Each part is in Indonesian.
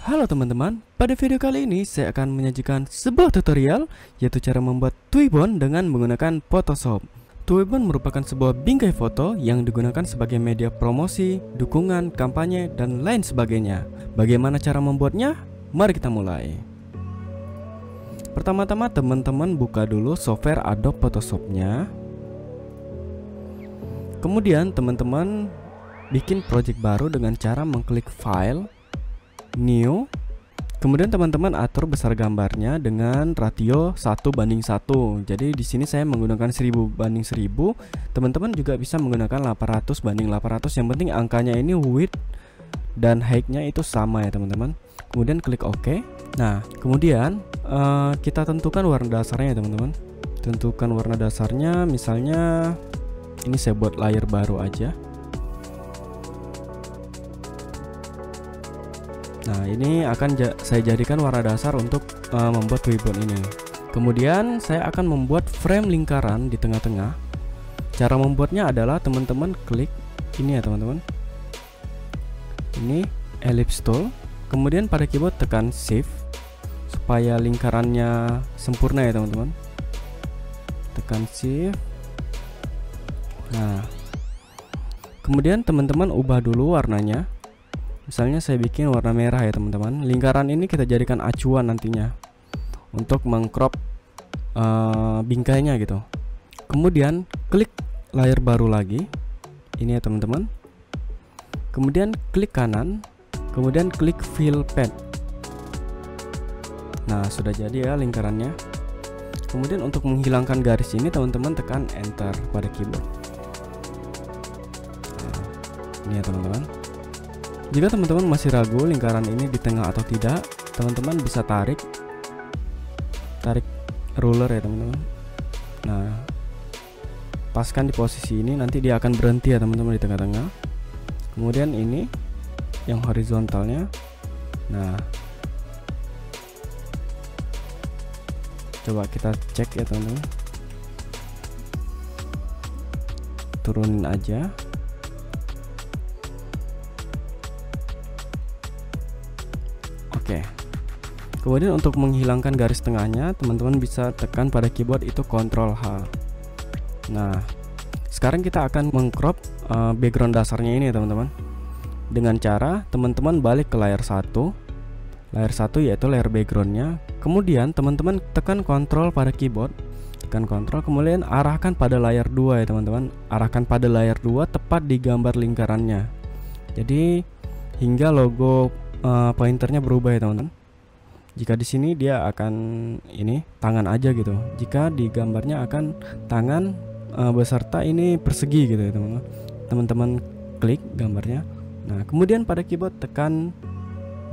Halo teman-teman, pada video kali ini saya akan menyajikan sebuah tutorial yaitu cara membuat Twibbon dengan menggunakan Photoshop. Twibbon merupakan sebuah bingkai foto yang digunakan sebagai media promosi, dukungan, kampanye, dan lain sebagainya. Bagaimana cara membuatnya? Mari kita mulai. Pertama-tama teman-teman buka dulu software Adobe Photoshop-nya. Kemudian teman-teman bikin project baru dengan cara mengklik File, New. Kemudian teman-teman atur besar gambarnya dengan ratio 1:1. Jadi di sini saya menggunakan 1000:1000. Teman-teman juga bisa menggunakan 800:800. Yang penting angkanya ini width dan height-nya itu sama ya teman-teman. Kemudian klik OK. Nah, kemudian kita tentukan warna dasarnya ya teman-teman. Tentukan warna dasarnya, misalnya ini saya buat layer baru aja. Nah, ini akan saya jadikan warna dasar untuk membuat Twibbon ini. Kemudian saya akan membuat frame lingkaran di tengah-tengah. Cara membuatnya adalah teman-teman klik ini ya teman-teman. Ini ellipse tool. Kemudian pada keyboard tekan Shift supaya lingkarannya sempurna ya teman-teman. Tekan Shift. Nah, kemudian teman-teman ubah dulu warnanya. Misalnya saya bikin warna merah ya teman-teman. Lingkaran ini kita jadikan acuan nantinya untuk mengcrop bingkainya gitu. Kemudian klik layer baru lagi. Ini ya teman-teman. Kemudian klik kanan. Kemudian klik fill pad. Nah, sudah jadi ya lingkarannya. Kemudian untuk menghilangkan garis ini teman-teman tekan enter pada keyboard. Nah, ini ya teman-teman. Jika teman-teman masih ragu lingkaran ini di tengah atau tidak, teman-teman bisa tarik ruler ya teman-teman. Nah, paskan di posisi ini, nanti dia akan berhenti ya teman-teman di tengah-tengah. Kemudian ini yang horizontalnya. Nah, coba kita cek ya teman-teman. Turunin aja. Oke. Kemudian untuk menghilangkan garis tengahnya, teman-teman bisa tekan pada keyboard itu Ctrl H. Nah, sekarang kita akan mengcrop background dasarnya ini ya teman-teman. Dengan cara teman-teman balik ke layar 1. Layar 1 yaitu layar backgroundnya. Kemudian teman-teman tekan Ctrl pada keyboard. Tekan Ctrl, kemudian arahkan pada layar 2 ya teman-teman. Arahkan pada layar 2 tepat di gambar lingkarannya. Jadi hingga logo pointernya berubah ya teman-teman. Jika di sini dia akan ini tangan aja gitu. Jika di gambarnya akan tangan beserta ini persegi gitu ya teman-teman. Teman-teman klik gambarnya. Nah, kemudian pada keyboard tekan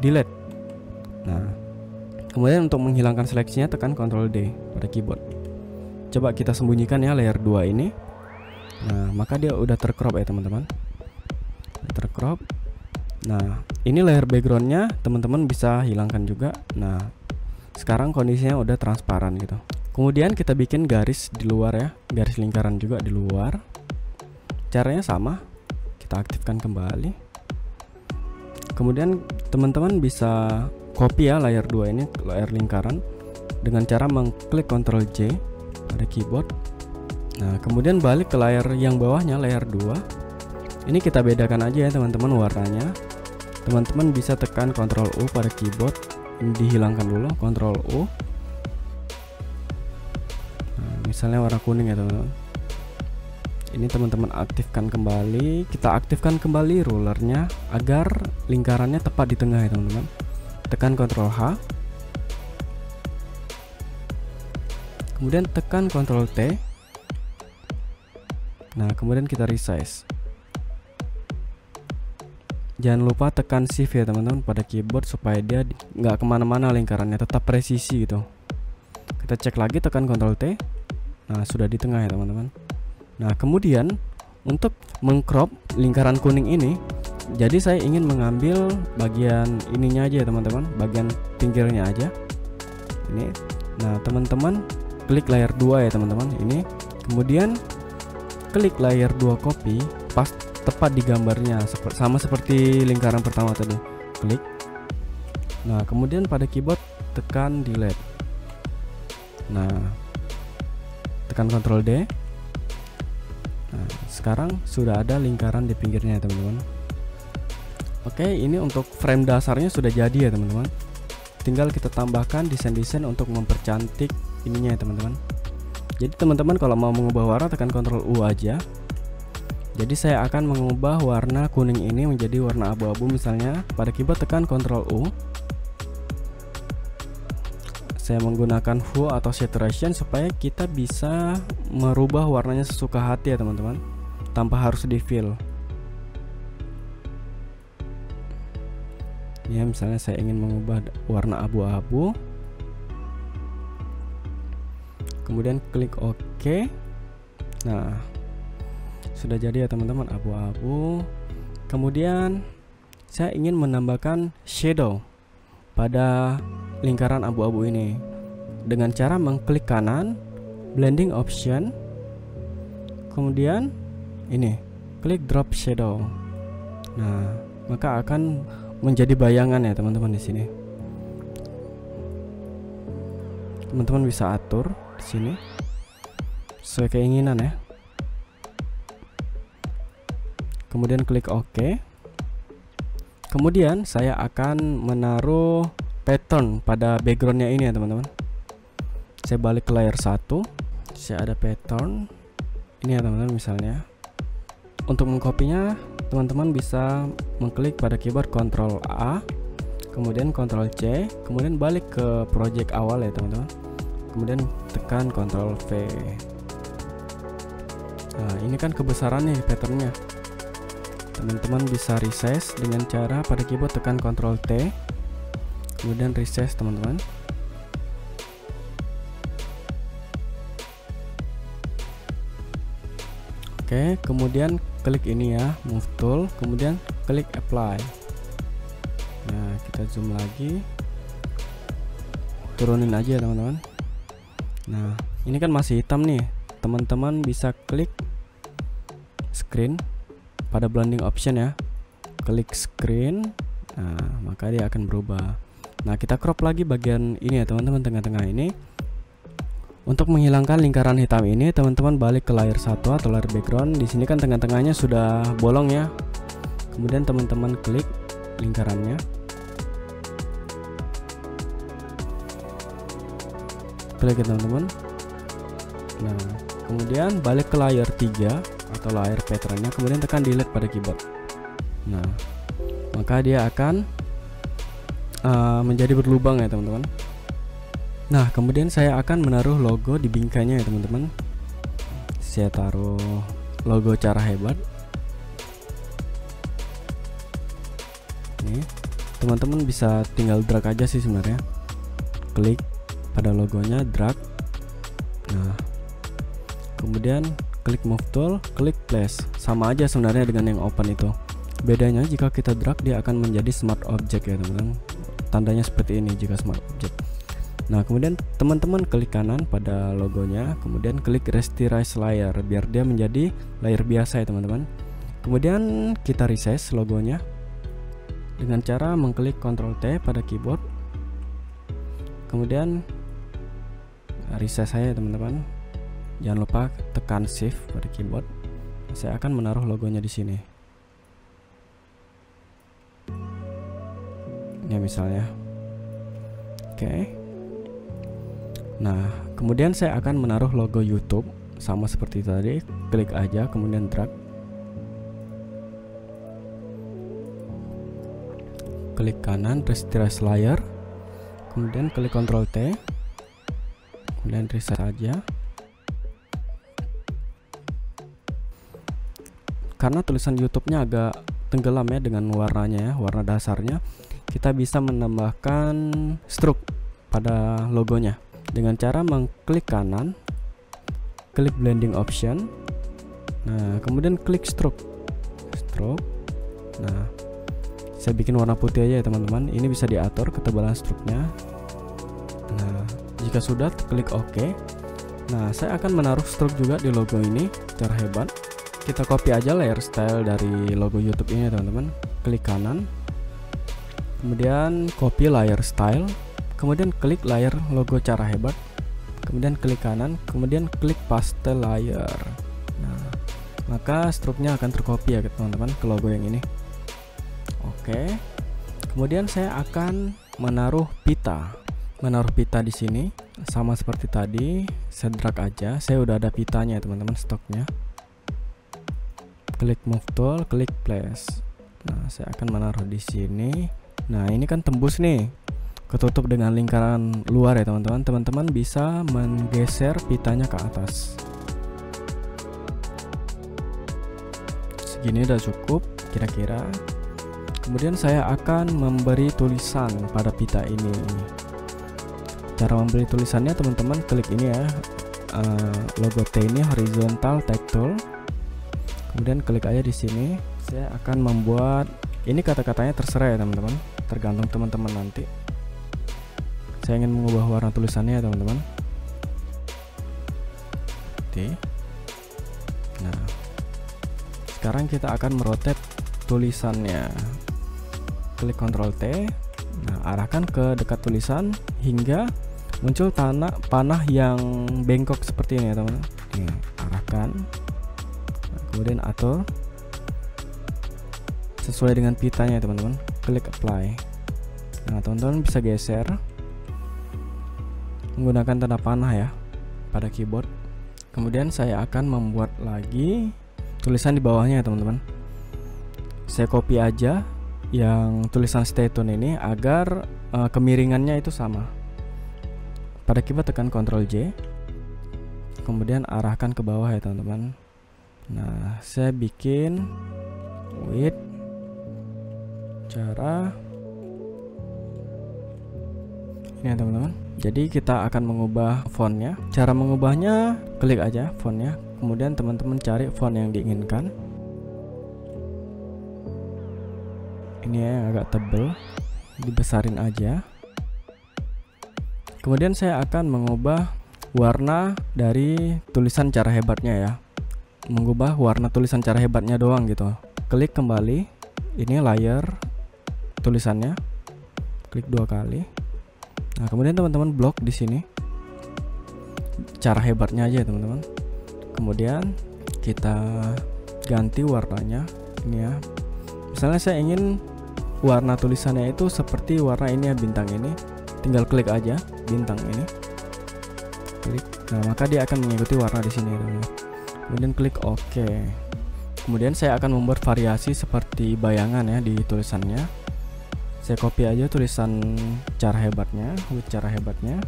delete. Nah, kemudian untuk menghilangkan seleksinya tekan Ctrl D pada keyboard. Coba kita sembunyikan ya layer 2 ini. Nah, maka dia udah tercrop ya teman-teman. Tercrop. Nah, ini layer backgroundnya teman-teman bisa hilangkan juga. Nah, sekarang kondisinya udah transparan gitu. Kemudian kita bikin garis di luar ya, garis lingkaran juga di luar. Caranya sama, kita aktifkan kembali. Kemudian teman-teman bisa copy ya layer 2 ini, layer lingkaran, dengan cara mengklik Ctrl J pada keyboard. Nah, kemudian balik ke layar yang bawahnya, layer 2. Ini kita bedakan aja ya teman-teman warnanya. Teman-teman bisa tekan Ctrl U pada keyboard. Ini dihilangkan dulu, Ctrl U. Nah, misalnya warna kuning ya teman-teman. Ini teman-teman aktifkan kembali. Kita aktifkan kembali rulernya agar lingkarannya tepat di tengah ya teman-teman. Tekan Ctrl H. Kemudian tekan Ctrl T. Nah, kemudian kita resize. Jangan lupa tekan shift ya teman-teman pada keyboard supaya dia nggak kemana-mana lingkarannya, tetap presisi gitu. Kita cek lagi, tekan Ctrl T. Nah, sudah di tengah ya teman-teman. Nah, kemudian untuk mengcrop lingkaran kuning ini, jadi saya ingin mengambil bagian ininya aja ya teman-teman, bagian pinggirnya aja. Ini. Nah, teman-teman klik layer 2 ya teman-teman. Ini. Kemudian klik layer 2 copy, tepat di gambarnya, sama seperti lingkaran pertama tadi. Klik. Nah, kemudian pada keyboard tekan delete. Nah, tekan Ctrl D. Nah, sekarang sudah ada lingkaran di pinggirnya ya teman-teman. Oke, ini untuk frame dasarnya sudah jadi ya teman-teman. Tinggal kita tambahkan desain-desain untuk mempercantik ininya ya teman-teman. Jadi teman-teman kalau mau mengubah warna tekan Ctrl U aja. Jadi saya akan mengubah warna kuning ini menjadi warna abu-abu misalnya. Pada keyboard tekan Ctrl U. Saya menggunakan full atau saturation supaya kita bisa merubah warnanya sesuka hati ya teman-teman, tanpa harus di fill. Ya, misalnya saya ingin mengubah warna abu-abu. Kemudian klik OK. Nah, sudah jadi ya teman-teman, abu-abu. Kemudian saya ingin menambahkan shadow pada lingkaran abu-abu ini dengan cara mengklik kanan, blending option, kemudian ini klik drop shadow. Nah, maka akan menjadi bayangan ya teman-teman di sini. Teman-teman bisa atur di sini sesuai keinginan ya. Kemudian klik OK. Kemudian saya akan menaruh pattern pada backgroundnya ini ya teman-teman. Saya balik ke layar 1. Saya ada pattern ini ya teman-teman. Misalnya untuk mengkopinya teman-teman bisa mengklik pada keyboard Ctrl A, kemudian Ctrl C, kemudian balik ke project awal ya teman-teman, kemudian tekan Ctrl V. Nah, ini kan kebesaran nih patternnya. Teman-teman bisa resize dengan cara pada keyboard tekan Ctrl T, kemudian resize teman-teman. Oke, kemudian klik ini ya, move tool, kemudian klik apply. Nah, kita zoom lagi, turunin aja ya teman-teman. Nah, ini kan masih hitam nih, teman-teman bisa klik screen pada blending option ya, klik screen. Nah, maka dia akan berubah. Nah, kita crop lagi bagian ini ya teman-teman, tengah-tengah ini. Untuk menghilangkan lingkaran hitam ini, teman-teman balik ke layar 1 atau layar background. Di sini kan tengah-tengahnya sudah bolong ya. Kemudian teman-teman klik lingkarannya. Klik ya teman-teman. Nah, kemudian balik ke layar 3 atau layar patternnya, kemudian tekan delete pada keyboard. Nah, maka dia akan menjadi berlubang ya teman-teman. Nah, kemudian saya akan menaruh logo di bingkainya ya teman-teman. Saya taruh logo cara hebat. Nih, teman-teman bisa tinggal drag aja sih sebenarnya. Klik pada logonya, drag. Nah, kemudian klik move tool, klik place. Sama aja sebenarnya dengan yang open itu. Bedanya jika kita drag dia akan menjadi smart object ya teman-teman. Tandanya seperti ini jika smart object. Nah, kemudian teman-teman klik kanan pada logonya, kemudian klik rasterize layer biar dia menjadi layer biasa ya teman-teman. Kemudian kita resize logonya dengan cara mengklik Ctrl T pada keyboard. Kemudian resize saya teman-teman. Jangan lupa tekan Shift pada keyboard. Saya akan menaruh logonya di sini. Ya misalnya. Oke. Nah, kemudian saya akan menaruh logo YouTube sama seperti tadi. Klik aja, kemudian drag. Klik kanan, rasterize layer. Kemudian klik Ctrl T. Kemudian resize aja. Karena tulisan YouTube-nya agak tenggelam ya dengan warnanya ya, warna dasarnya, kita bisa menambahkan stroke pada logonya dengan cara mengklik kanan, klik blending option, nah kemudian klik stroke. Nah, saya bikin warna putih aja ya teman-teman. Ini bisa diatur ketebalan stroke-nya. Nah, jika sudah klik OK. Nah, saya akan menaruh stroke juga di logo ini cara hebat. kita copy aja layer style dari logo YouTube ini ya teman-teman. Klik kanan, kemudian copy layer style, kemudian klik layer logo cara hebat, kemudian klik kanan, kemudian klik paste layer. Nah, maka struknya akan tercopy ya teman-teman ke logo yang ini. Oke. Kemudian saya akan menaruh pita. Menaruh pita di sini sama seperti tadi, saya drag aja. Saya udah ada pitanya ya teman-teman, stoknya. Klik move tool, klik place. Nah, saya akan menaruh di sini. Nah, ini kan tembus nih, ketutup dengan lingkaran luar ya teman-teman. Teman-teman bisa menggeser pitanya ke atas. Segini udah cukup kira-kira. Kemudian saya akan memberi tulisan pada pita ini. Cara memberi tulisannya teman-teman klik ini ya, logo T ini horizontal tag tool. Kemudian klik aja di sini. Saya akan membuat ini, kata-katanya terserah ya teman-teman, tergantung teman-teman nanti. Saya ingin mengubah warna tulisannya ya teman-teman. Oke. Nah, sekarang kita akan merotate tulisannya. Klik Ctrl T. Nah, arahkan ke dekat tulisan hingga muncul panah yang bengkok seperti ini ya teman-teman. Ini arahkan. Nah, kemudian atur sesuai dengan pitanya ya teman-teman. Klik apply. Nah, teman-teman bisa geser menggunakan tanda panah ya pada keyboard. Kemudian saya akan membuat lagi tulisan di bawahnya ya teman-teman. Saya copy aja yang tulisan stay tune ini agar kemiringannya itu sama. Pada keyboard tekan Ctrl J, kemudian arahkan ke bawah ya teman-teman. Nah, saya bikin width cara ini ya teman-teman. Jadi kita akan mengubah fontnya. Cara mengubahnya, klik aja fontnya, kemudian teman-teman cari font yang diinginkan. Ini ya, yang agak tebel, dibesarin aja. Kemudian saya akan mengubah warna dari tulisan cara hebatnya ya, mengubah warna tulisan cara hebatnya doang gitu. Klik kembali, ini layer tulisannya, klik 2 kali. Nah, kemudian teman-teman blok di sini cara hebatnya aja ya teman-teman. Kemudian kita ganti warnanya ini ya. Misalnya saya ingin warna tulisannya itu seperti warna ini ya, bintang ini. Tinggal klik aja bintang ini. Klik. Nah, maka dia akan mengikuti warna di sini teman-teman. Kemudian klik OK. Kemudian saya akan membuat variasi seperti bayangan ya di tulisannya. Saya copy aja tulisan cara hebatnya, with cara hebatnya.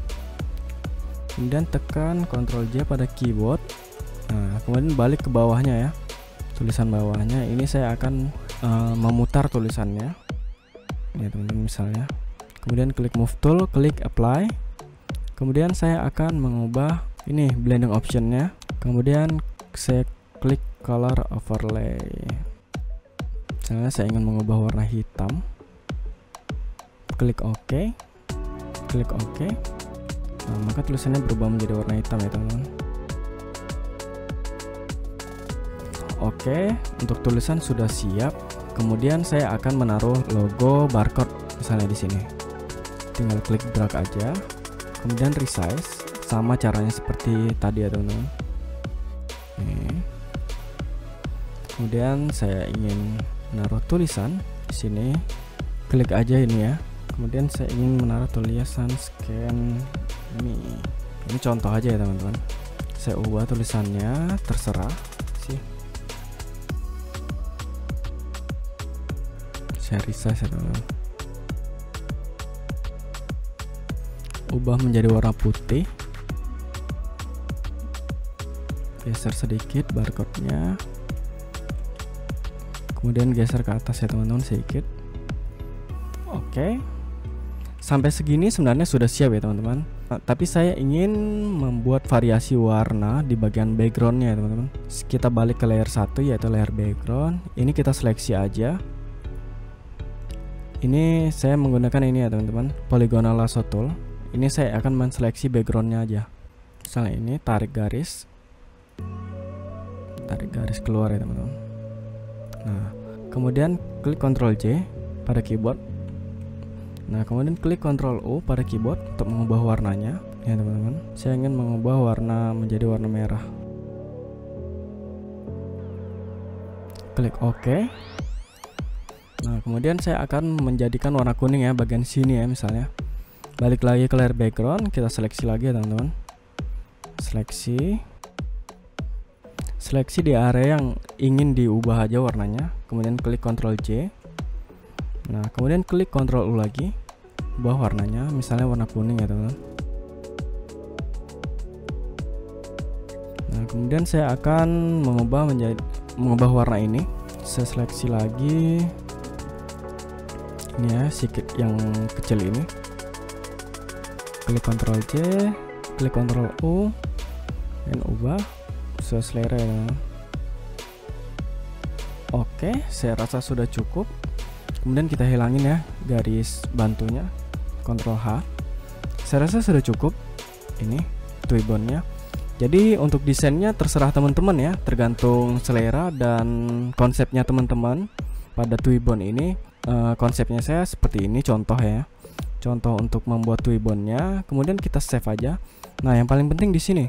Kemudian tekan Ctrl J pada keyboard. Nah, kemudian balik ke bawahnya ya. Tulisan bawahnya ini saya akan memutar tulisannya. Ya teman-teman misalnya. Kemudian klik move tool, klik apply. Kemudian saya akan mengubah ini blending optionnya. Kemudian saya klik color overlay. Misalnya saya ingin mengubah warna hitam. Klik OK. Klik OK. Nah, maka tulisannya berubah menjadi warna hitam ya teman-teman. Oke, untuk tulisan sudah siap. Kemudian saya akan menaruh logo barcode misalnya di sini. Tinggal klik drag aja. Kemudian resize, sama caranya seperti tadi ya teman-teman. Kemudian saya ingin menaruh tulisan di sini. Klik aja ini ya. Kemudian saya ingin menaruh tulisan scan me. Ini contoh aja ya teman-teman. Saya ubah tulisannya, terserah sih. Saya resize ya teman-teman. Ubah menjadi warna putih. Geser sedikit barcode-nya. Kemudian geser ke atas ya teman-teman sedikit. Oke. Sampai segini sebenarnya sudah siap ya teman-teman. Tapi saya ingin membuat variasi warna di bagian backgroundnya ya teman-teman. Kita balik ke layer 1 yaitu layer background. Ini kita seleksi aja. Ini saya menggunakan ini ya teman-teman, polygonal lasso tool. Ini saya akan menseleksi backgroundnya aja. Misalnya ini tarik garis. tarik garis keluar ya teman-teman. Nah, kemudian klik Ctrl J pada keyboard. Nah, kemudian klik Ctrl U pada keyboard untuk mengubah warnanya ya teman-teman. Saya ingin mengubah warna menjadi warna merah. Klik OK. Nah, kemudian saya akan menjadikan warna kuning ya bagian sini ya misalnya. Balik lagi ke layer background, kita seleksi lagi ya teman-teman. Seleksi di area yang ingin diubah aja warnanya. Kemudian klik Ctrl J. Nah, kemudian klik Ctrl U lagi, ubah warnanya, misalnya warna kuning ya teman-teman. Nah, kemudian saya akan mengubah warna ini. Saya seleksi lagi ini ya, sedikit yang kecil ini. Klik Ctrl J, klik Ctrl U, dan ubah sesuai selera ya. Oke, saya rasa sudah cukup. Kemudian kita hilangin ya garis bantunya, Ctrl H. Saya rasa sudah cukup ini twibbonnya. Jadi untuk desainnya terserah teman-teman ya, tergantung selera dan konsepnya teman-teman pada twibbon ini. Konsepnya saya seperti ini contoh ya. Contoh untuk membuat twibbonnya, kemudian kita save aja. Nah, yang paling penting di sini,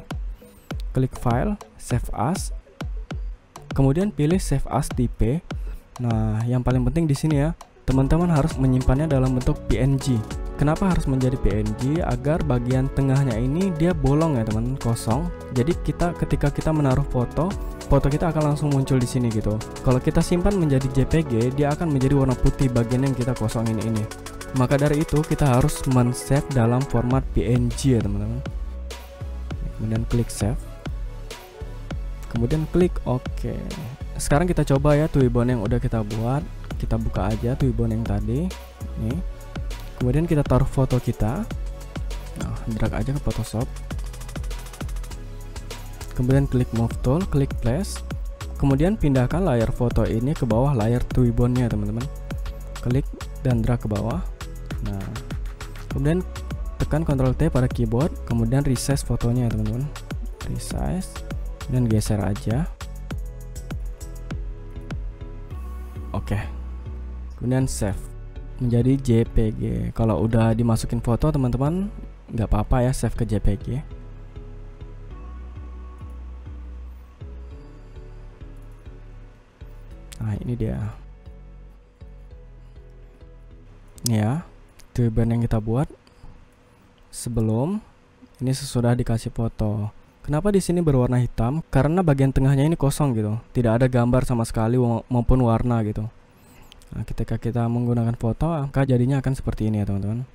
klik File, Save As, kemudian pilih Save As Type. Nah, yang paling penting di sini ya, teman-teman harus menyimpannya dalam bentuk PNG. Kenapa harus menjadi PNG? Agar bagian tengahnya ini dia bolong ya teman, kosong. Jadi ketika kita menaruh foto kita akan langsung muncul di sini gitu. Kalau kita simpan menjadi JPG, dia akan menjadi warna putih bagian yang kita kosongin ini. Maka dari itu kita harus men-save dalam format PNG ya teman-teman. Kemudian klik save. Kemudian klik OK. Sekarang kita coba ya twibbon yang udah kita buat. Kita buka aja twibbon yang tadi. Nih. Kemudian kita taruh foto kita. Nah, drag aja ke Photoshop. Kemudian klik Move Tool, klik Place. Kemudian pindahkan layar foto ini ke bawah layar twibbonnya teman-teman. Klik dan drag ke bawah. Nah, kemudian tekan Ctrl T pada keyboard, kemudian resize fotonya ya teman-teman. Resize dan geser aja. Oke. Kemudian save menjadi JPG. Kalau udah dimasukin foto teman-teman, nggak apa-apa ya save ke JPG. Nah, ini dia. Ini ya, twibbon yang kita buat sebelum ini sesudah dikasih foto. Kenapa di sini berwarna hitam? Karena bagian tengahnya ini kosong gitu, tidak ada gambar sama sekali maupun warna gitu. Nah, ketika kita menggunakan foto, maka jadinya akan seperti ini ya teman-teman.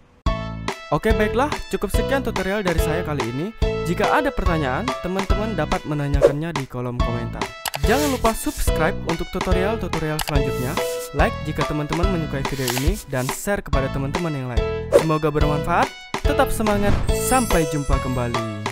Oke, baiklah, cukup sekian tutorial dari saya kali ini. Jika ada pertanyaan, teman-teman dapat menanyakannya di kolom komentar. Jangan lupa subscribe untuk tutorial-tutorial selanjutnya, like jika teman-teman menyukai video ini, dan share kepada teman-teman yang lain. Semoga bermanfaat, tetap semangat, sampai jumpa kembali.